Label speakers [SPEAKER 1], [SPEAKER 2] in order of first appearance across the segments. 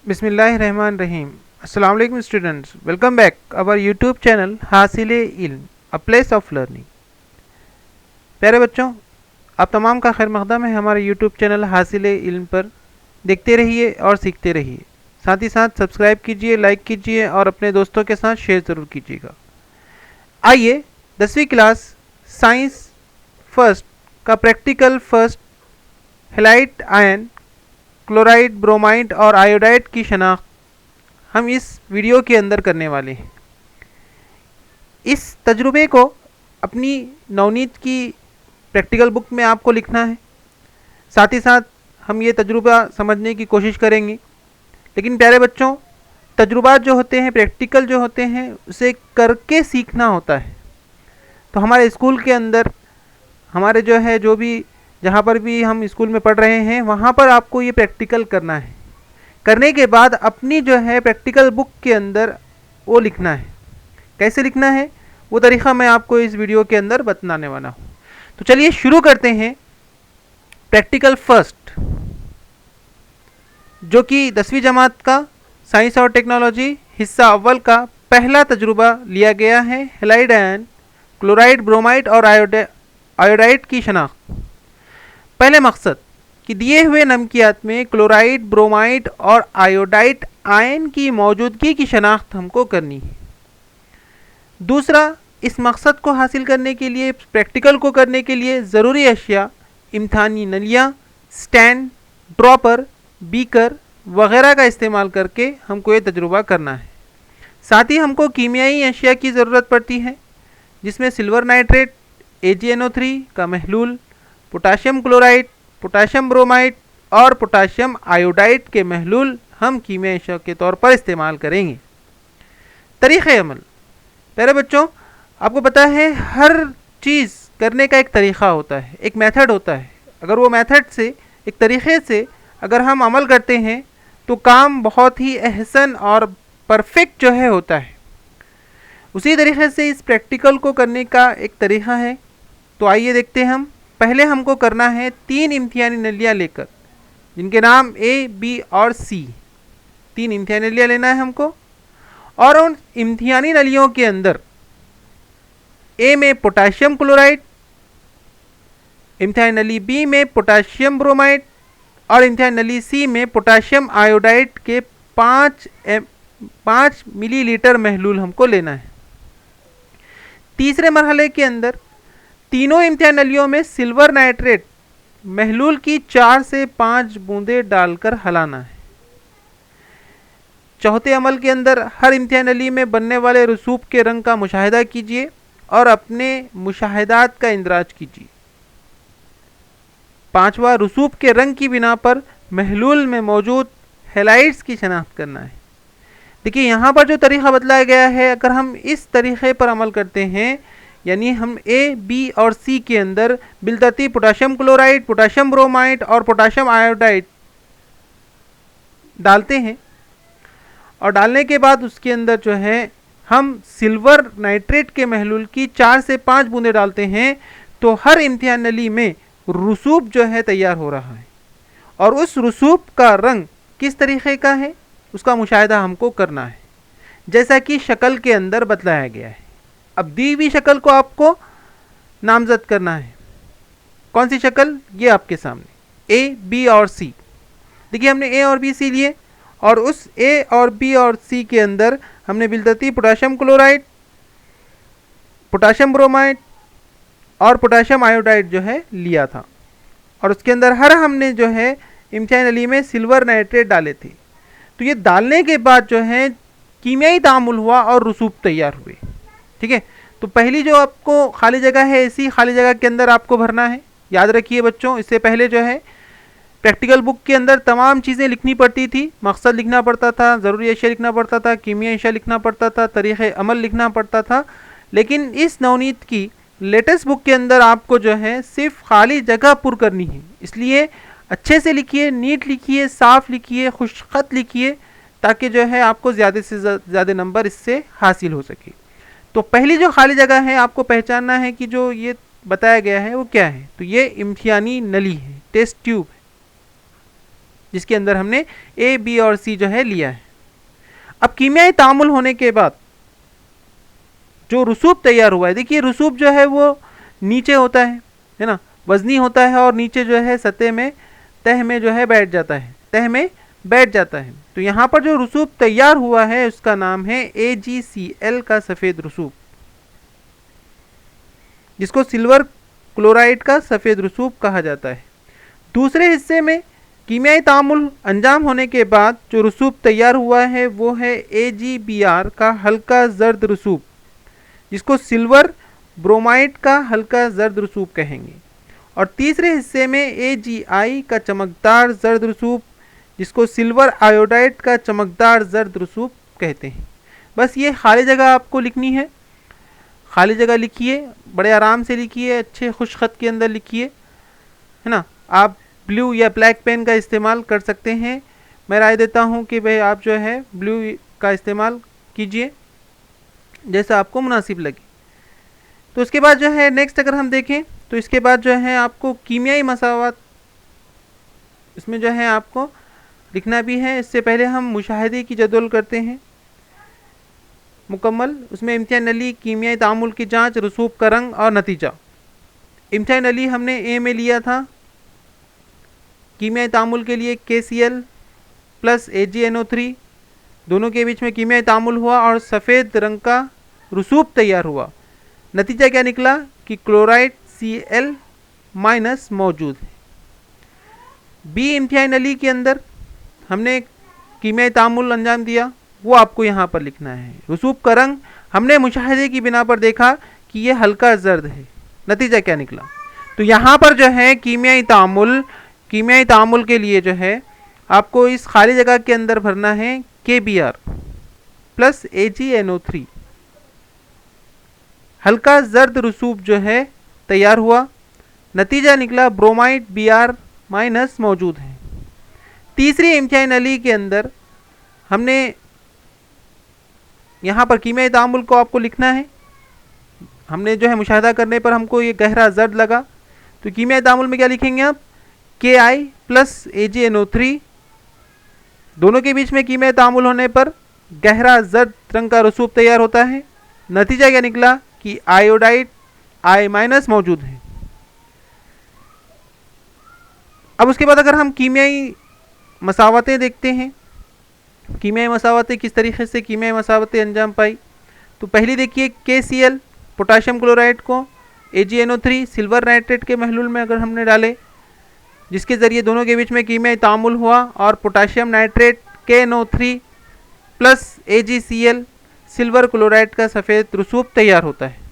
[SPEAKER 1] बिस्मिल्लाहिर्रहमानिर्रहीम। अस्सलाम वालेकुम students, welcome back our YouTube channel Hasile Ilm, a place of learning. प्यारे बच्चों, आप तमाम का खैर मकदम है हमारे यूट्यूब चैनल हासिले इल्म पर। देखते रहिए और सीखते रहिए। साथ ही साथ सब्सक्राइब कीजिए, लाइक कीजिए और अपने दोस्तों के साथ शेयर ज़रूर कीजिएगा। आइए 10वीं क्लास साइंस फर्स्ट का practical first halide ion, chloride, bromide और आयोडाइड की शनाख्त हम इस वीडियो के अंदर करने वाले हैं। इस तजुर्बे को अपनी नवनीत की प्रैक्टिकल बुक में आपको लिखना है। साथ ही साथ हम ये तजुर्बा समझने की कोशिश करेंगे। लेकिन प्यारे बच्चों, तजुर्बा जो होते हैं, प्रैक्टिकल जो होते हैं, उसे करके सीखना होता है। तो हमारे स्कूल के अंदर हमारे जो भी जहाँ पर भी हम स्कूल में पढ़ रहे हैं, वहाँ पर आपको ये प्रैक्टिकल करना है। करने के बाद अपनी प्रैक्टिकल बुक के अंदर वो लिखना है। कैसे लिखना है वो तरीक़ा मैं आपको इस वीडियो के अंदर बताने वाला हूँ। तो चलिए शुरू करते हैं। प्रैक्टिकल फर्स्ट, जो कि 10वीं जमात का साइंस और टेक्नोलॉजी हिस्सा अव्वल का पहला तजुर्बा लिया गया है। हेलाइड आयन, क्लोराइड, ब्रोमाइड और आयोडाइड की शनाख्त। पहले मकसद कि दिए हुए नमकियात में क्लोराइड, ब्रोमाइड और आयोडाइड आयन की मौजूदगी की शनाख्त हमको करनी है। दूसरा, इस मकसद को हासिल करने के लिए, प्रैक्टिकल को करने के लिए ज़रूरी अशिया इम्तिहानी नलियाँ, स्टैंड, ड्रॉपर, बीकर वगैरह का इस्तेमाल करके हमको ये तजुर्बा करना है। साथ ही हमको कीमियाई अशिया की ज़रूरत पड़ती है, जिसमें सिल्वर नाइट्रेट, AgNO3 का महलूल, पोटाशियम क्लोराइड, पोटाशियम ब्रोमाइड और पोटाशियम आयोडाइड के महलूल हम कीमियाई अशिया के तौर पर इस्तेमाल करेंगे। तरीक़े अमल, प्यारे बच्चों, आपको पता है हर चीज़ करने का एक तरीक़ा होता है, एक मेथड होता है। अगर वो मेथड से, एक तरीक़े से अगर हम अमल करते हैं तो काम बहुत ही अहसन और परफेक्ट होता है। उसी तरीक़े से इस प्रैक्टिकल को करने का एक तरीक़ा है। तो आइए देखते हैं हम। पहले हमको करना है 3 इम्तिहानी नलियाँ लेकर, जिनके नाम A, B और C। 3 इम्तिहानी नलियाँ लेना है हमको, और उन इम्तिहानी नलियों के अंदर A में पोटाशियम क्लोराइड, इम्तिहानी नली B में पोटाशियम ब्रोमाइड और इम्तिहानी नली C में पोटाशियम आयोडाइड के 5 मिलीलीटर महलूल हमको लेना है। तीसरे मरहले के अंदर तीनों इम्तिहान नलियों में सिल्वर नाइट्रेट महलूल की 4 से 5 बूंदें डालकर हलाना है। चौथे अमल के अंदर हर इम्तिहान नली में बनने वाले रसूब के रंग का मुशाहिदा कीजिए और अपने मुशाहिदात का इंदराज कीजिए। पांचवा, रसूब के रंग की बिना पर महलूल में मौजूद हेलाइड्स की शनाख्त करना है। देखिए यहाँ पर जो तरीक़ा बतलाया गया है, अगर हम इस तरीक़े पर अमल करते हैं, यानी हम A, B और C के अंदर बिलतरतीब पोटाशियम क्लोराइड, पोटाशियम ब्रोमाइड और पोटाशियम आयोडाइड डालते हैं, और डालने के बाद उसके अंदर हम सिल्वर नाइट्रेट के महलूल की 4 से 5 बूंदें डालते हैं, तो हर इम्तिहान नली में रसूब तैयार हो रहा है। और उस रसूब का रंग किस तरीक़े का है उसका मुशाहिदा हमको करना है, जैसा कि शक्ल के अंदर बतलाया गया है। अब दी हुई शक्ल को आपको नामजद करना है। कौन सी शक्ल? ये आपके सामने A, B और C। देखिए हमने A और B, C लिए, और उस A और B और C के अंदर हमने बिलतरतीब पोटाशियम क्लोराइड, पोटाशियम ब्रोमाइड और पोटाशियम आयोडाइड लिया था, और उसके अंदर हर हमने इम्तिहान नली में सिल्वर नाइट्रेट डाले थे। तो ये डालने के बाद कीमियाई तामुल हुआ और रसूब तैयार हुए। ठीक है, तो पहली जो आपको खाली जगह है, ऐसी खाली जगह के अंदर आपको भरना है। याद रखिए बच्चों, इससे पहले प्रैक्टिकल बुक के अंदर तमाम चीज़ें लिखनी पड़ती थी। मकसद लिखना पड़ता था, ज़रूरी अशिया लिखना पड़ता था, कीमियाई अशिया लिखना पड़ता था, तरीक़े अमल लिखना पड़ता था। लेकिन इस नवनीत की लेटेस्ट बुक के अंदर आपको सिर्फ खाली जगह पुर करनी है। इसलिए अच्छे से लिखिए, नीट लिखिए, साफ़ लिखिए, खुशख़त लिखिए, ताकि आपको ज़्यादा से ज़्यादा नंबर इससे हासिल हो सके। तो पहली जो खाली जगह है आपको पहचानना है कि जो ये बताया गया है वो क्या है। तो ये इम्तिहानी नली है, टेस्ट ट्यूब है। जिसके अंदर हमने ए, बी और सी जो है लिया है। अब कीमियाई तामुल होने के बाद जो रसूब तैयार हुआ है, देखिए रसूब जो है वो नीचे होता है ना, वजनी होता है और नीचे जो है सतह में तह में जो है बैठ जाता है, तह में बैठ जाता है। तो यहाँ पर जो रसूब तैयार हुआ है उसका नाम है AgCl का सफ़ेद रसूब, जिसको सिल्वर क्लोराइड का सफ़ेद रसूब कहा जाता है। दूसरे हिस्से में कीमियाई तामुल अंजाम होने के बाद जो रसूब तैयार हुआ है वो है AgBr का हल्का जर्द रसूब, जिसको सिल्वर ब्रोमाइड का हल्का जर्द रसूब कहेंगे। और तीसरे हिस्से में AgI का चमकदार जर्द रसूब, जिसको सिल्वर आयोडाइड का चमकदार जर्द रसूब कहते हैं। बस ये खाली जगह आपको लिखनी है, खाली जगह लिखिए, बड़े आराम से लिखिए, अच्छे खुश खत के अंदर लिखिए, है ना। आप ब्लू या ब्लैक पेन का इस्तेमाल कर सकते हैं। मैं राय देता हूँ कि भाई आप जो है ब्लू का इस्तेमाल कीजिए जैसा आपको मुनासिब लगे। तो उसके बाद जो है नेक्स्ट अगर हम देखें तो इसके बाद जो है आपको कीमियाई मसावात इसमें जो है आपको लिखना भी है। इससे पहले हम मुशाहिदे की जदवल करते हैं मुकम्मल। उसमें इम्तिहान अली कीमियाई तामुल की जांच, रसूब का रंग और नतीजा। इम्तिहान अली हमने ए में लिया था। कीमियाई तामुल के लिए KCl प्लस AgNO3 दोनों के बीच में कीमियाई तामुल हुआ और सफ़ेद रंग का रसूब तैयार हुआ। नतीजा क्या निकला कि क्लोराइड Cl माइनस मौजूद है। बी इम्तिहान अली के अंदर हमने कीमियाई तामुल अंजाम दिया, वो आपको यहाँ पर लिखना है। रसूब का रंग हमने मुशाहिदे की बिना पर देखा कि ये हल्का जर्द है। नतीजा क्या निकला, तो यहाँ पर जो है कीमियाई तामुल के लिए जो है आपको इस खाली जगह के अंदर भरना है KBr प्लस AgNO3। हल्का जर्द रसूब जो है तैयार हुआ। नतीजा निकला ब्रोमाइड Br माइनस मौजूद है। तीसरी इम्तिहान अली के अंदर हमने यहाँ पर कीमियाई तामुल को आपको लिखना है। हमने जो है मुशाहिदा करने पर हमको ये गहरा जर्द लगा, तो कीमियाई तामुल में क्या लिखेंगे आप Ki प्लस AgNO3। दोनों के बीच में कीमियाई तामुल होने पर गहरा जर्द रंग का रसूब तैयार होता है। नतीजा क्या निकला कि आयोडाइड I माइनस मौजूद है। अब उसके बाद अगर हम कीमियाई मसावतें देखते हैं, कीमियाई मसावतें किस तरीके से कीमियाई मसावतें अंजाम पाई, तो पहली देखिए KCl पोटाशियम क्लोराइड को AgNO3 सिल्वर नाइट्रेट के महलूल में अगर हमने डाले, जिसके ज़रिए दोनों के बीच में कीमियाई तामुल हुआ और potassium nitrate KNO3 plus AgCl silver chloride का सफ़ेद रसूब तैयार होता है।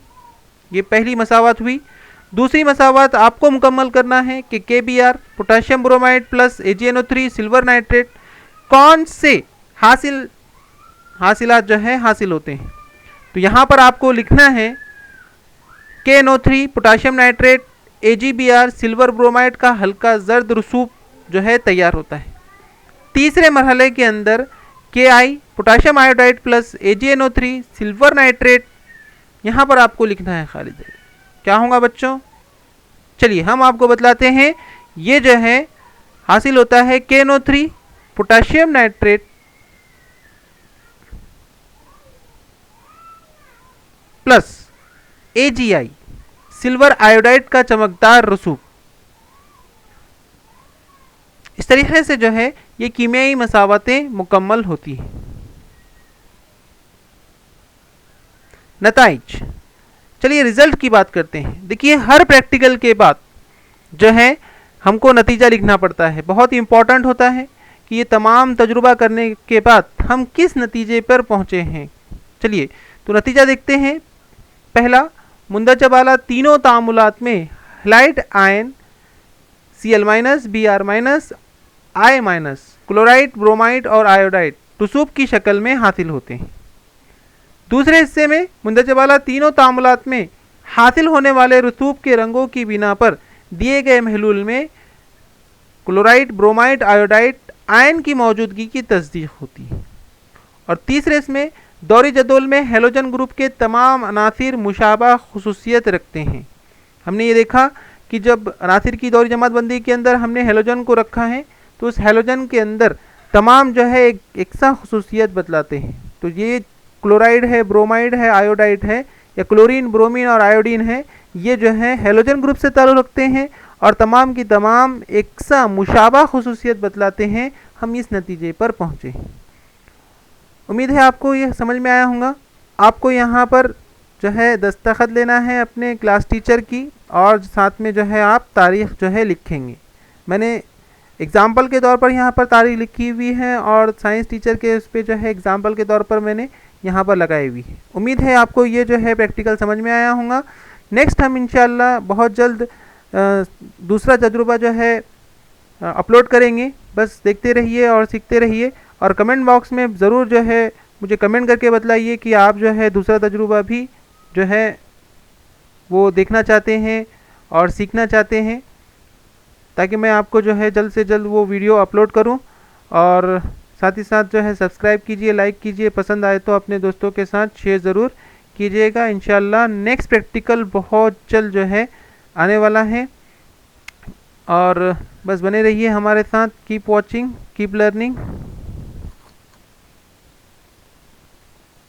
[SPEAKER 1] ये पहली मसावत हुई। दूसरी मसावत आपको मुकम्मल करना है कि KBr potassium bromide plus AgNO3 silver nitrate कौन से हासिलात जो है हासिल होते हैं। तो यहाँ पर आपको लिखना है KNO3 potassium nitrate AgBr silver bromide का हल्का जर्द रसूब जो है तैयार होता है। तीसरे मरहले के अंदर Ki potassium iodide plus AgNO3 silver nitrate, यहाँ पर आपको लिखना है खाली जगह। क्या होगा बच्चों, चलिए हम आपको बतलाते हैं। ये जो है हासिल होता है KNO3 potassium nitrate plus AgI silver iodide का चमकदार रसूब। इस तरीके से जो है ये कीमियाई मसावतें मुकम्मल होती हैं। नताइज, चलिए रिजल्ट की बात करते हैं। देखिए हर प्रैक्टिकल के बाद जो है हमको नतीजा लिखना पड़ता है। बहुत ही इंपॉर्टेंट होता है कि ये तमाम तजुर्बा करने के बाद हम किस नतीजे पर पहुँचे हैं। चलिए तो नतीजा देखते हैं। पहला, मुंदरजा वाला तीनों तामुलात में halide ion Cl minus Br minus I minus chloride bromide और आयोडाइड रसूब की शक्ल में हासिल होते हैं। दूसरे हिस्से में मुंदरजा वाला तीनों तामुलात में हासिल होने वाले रसूब के रंगों की बिना पर दिए गए महलूल में क्लोराइड ब्रोमाइड आयोडाइड आयन की मौजूदगी की तस्दीक होती है। और तीसरे इसमें दौरी जदोल में हेलोजन ग्रुप के तमाम अनासिर मुशाबा खुसूसियत रखते हैं। हमने ये देखा कि जब अनासिर की दौरी जमात बंदी के अंदर हमने हेलोजन को रखा है तो उस हैलोजन के अंदर तमाम जो है एक सा खसूसियत बतलाते हैं। तो ये क्लोराइड है, ब्रोमाइड है, आयोडाइड है, या क्लोरीन, ब्रोमीन और आयोडीन है, ये जो है हैलोजन ग्रुप से ताल्लुक़ रखते हैं और तमाम की तमाम एक सा मुशाबा खसूसियत बतलाते हैं। हम इस नतीजे पर पहुँचे। उम्मीद है आपको ये समझ में आया होगा। आपको यहाँ पर जो है दस्तखत लेना है अपने क्लास टीचर की, और साथ में जो है आप तारीख़ जो है लिखेंगे। मैंने एग्ज़ाम्पल के तौर पर यहाँ पर तारीख़ लिखी हुई है और साइंस टीचर के उस पर जो है एग्ज़ाम्पल के तौर पर मैंने यहाँ पर लगाई हुई है। उम्मीद है आपको ये जो है प्रैक्टिकल समझ में आया होगा। नेक्स्ट हम इंशाल्लाह बहुत जल्द दूसरा तजुर्बा जो है अपलोड करेंगे। बस देखते रहिए और सीखते रहिए, और कमेंट बॉक्स में ज़रूर जो है मुझे कमेंट करके बतलाइए कि आप जो है दूसरा तजुर्बा भी जो है वो देखना चाहते हैं और सीखना चाहते हैं, ताकि मैं आपको जो है जल्द से जल्द वो वीडियो अपलोड करूं। और साथ ही साथ जो है सब्सक्राइब कीजिए, लाइक कीजिए, पसंद आए तो अपने दोस्तों के साथ शेयर ज़रूर कीजिएगा। इंशाल्लाह नेक्स्ट प्रैक्टिकल बहुत जल्द जो है आने वाला है, और बस बने रहिए हमारे साथ। Keep watching, keep learning.